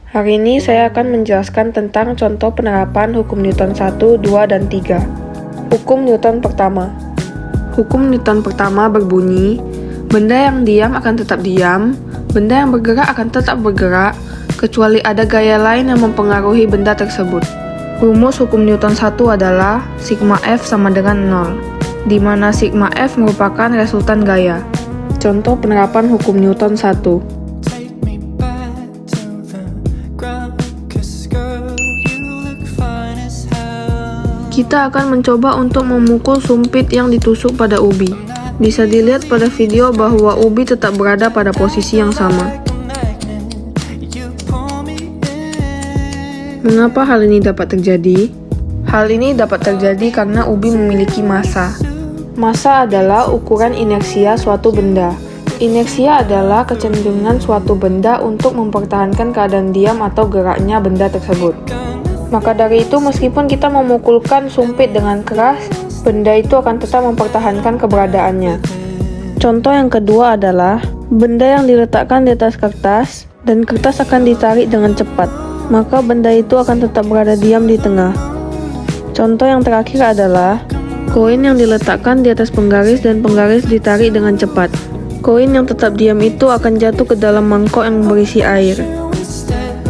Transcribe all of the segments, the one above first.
Hari ini saya akan menjelaskan tentang contoh penerapan hukum Newton 1, 2, dan 3. Hukum Newton pertama. Hukum Newton pertama berbunyi, benda yang diam akan tetap diam, benda yang bergerak akan tetap bergerak, kecuali ada gaya lain yang mempengaruhi benda tersebut. Rumus hukum Newton 1 adalah sigma F sama dengan 0, di mana sigma F merupakan resultan gaya. Contoh penerapan hukum Newton 1. Kita akan mencoba untuk memukul sumpit yang ditusuk pada ubi. Bisa dilihat pada video bahwa ubi tetap berada pada posisi yang sama. Mengapa hal ini dapat terjadi? Hal ini dapat terjadi karena ubi memiliki massa. Massa adalah ukuran inersia suatu benda. Inersia adalah kecenderungan suatu benda untuk mempertahankan keadaan diam atau geraknya benda tersebut. Maka dari itu, meskipun kita memukulkan sumpit dengan keras, benda itu akan tetap mempertahankan keberadaannya. Contoh yang kedua adalah, benda yang diletakkan di atas kertas, dan kertas akan ditarik dengan cepat, maka benda itu akan tetap berada diam di tengah. Contoh yang terakhir adalah, koin yang diletakkan di atas penggaris dan penggaris ditarik dengan cepat. Koin yang tetap diam itu akan jatuh ke dalam mangkok yang berisi air.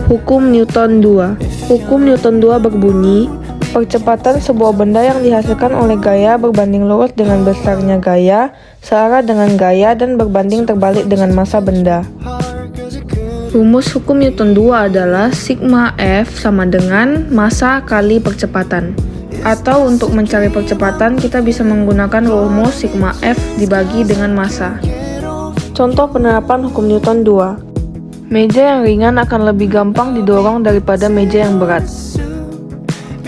Hukum Newton 2. Hukum Newton 2 berbunyi, percepatan sebuah benda yang dihasilkan oleh gaya berbanding lurus dengan besarnya gaya, searah dengan gaya, dan berbanding terbalik dengan massa benda. Rumus hukum Newton 2 adalah sigma F sama dengan massa kali percepatan. Atau untuk mencari percepatan, kita bisa menggunakan rumus sigma F dibagi dengan massa. Contoh penerapan hukum Newton 2. Meja yang ringan akan lebih gampang didorong daripada meja yang berat.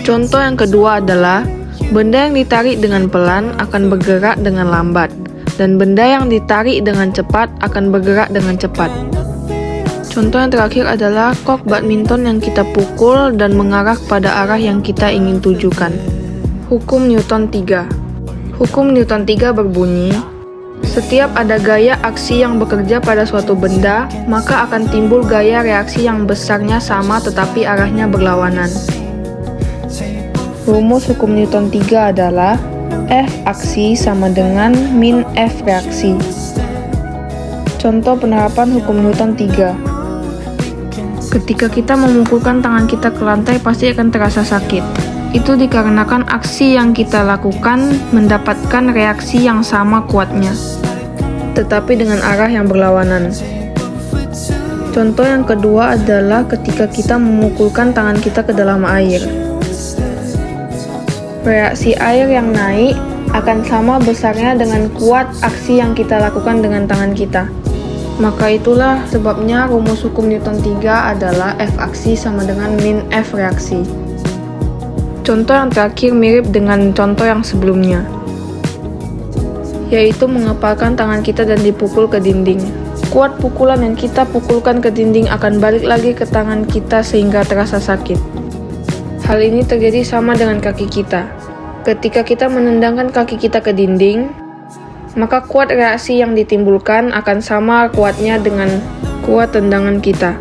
Contoh yang kedua adalah, benda yang ditarik dengan pelan akan bergerak dengan lambat, dan benda yang ditarik dengan cepat akan bergerak dengan cepat. Contoh yang terakhir adalah kok badminton yang kita pukul dan mengarah pada arah yang kita ingin tujukan. Hukum Newton 3. Hukum Newton 3 berbunyi, setiap ada gaya aksi yang bekerja pada suatu benda, maka akan timbul gaya reaksi yang besarnya sama tetapi arahnya berlawanan. Rumus hukum Newton 3 adalah F aksi sama dengan min F reaksi. Contoh penerapan hukum Newton 3. Ketika kita memukulkan tangan kita ke lantai pasti akan terasa sakit. Itu dikarenakan aksi yang kita lakukan mendapatkan reaksi yang sama kuatnya, tetapi dengan arah yang berlawanan. Contoh yang kedua adalah ketika kita memukulkan tangan kita ke dalam air. Reaksi air yang naik akan sama besarnya dengan kuat aksi yang kita lakukan dengan tangan kita. Maka itulah sebabnya rumus hukum Newton 3 adalah F aksi sama dengan min F reaksi. Contoh yang terakhir mirip dengan contoh yang sebelumnya, yaitu mengepalkan tangan kita dan dipukul ke dinding. Kuat pukulan yang kita pukulkan ke dinding akan balik lagi ke tangan kita sehingga terasa sakit. Hal ini terjadi sama dengan kaki kita. Ketika kita menendangkan kaki kita ke dinding, maka kuat reaksi yang ditimbulkan akan sama kuatnya dengan kuat tendangan kita.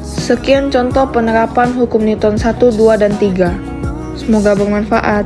Sekian contoh penerapan hukum Newton 1, 2, dan 3. Semoga bermanfaat.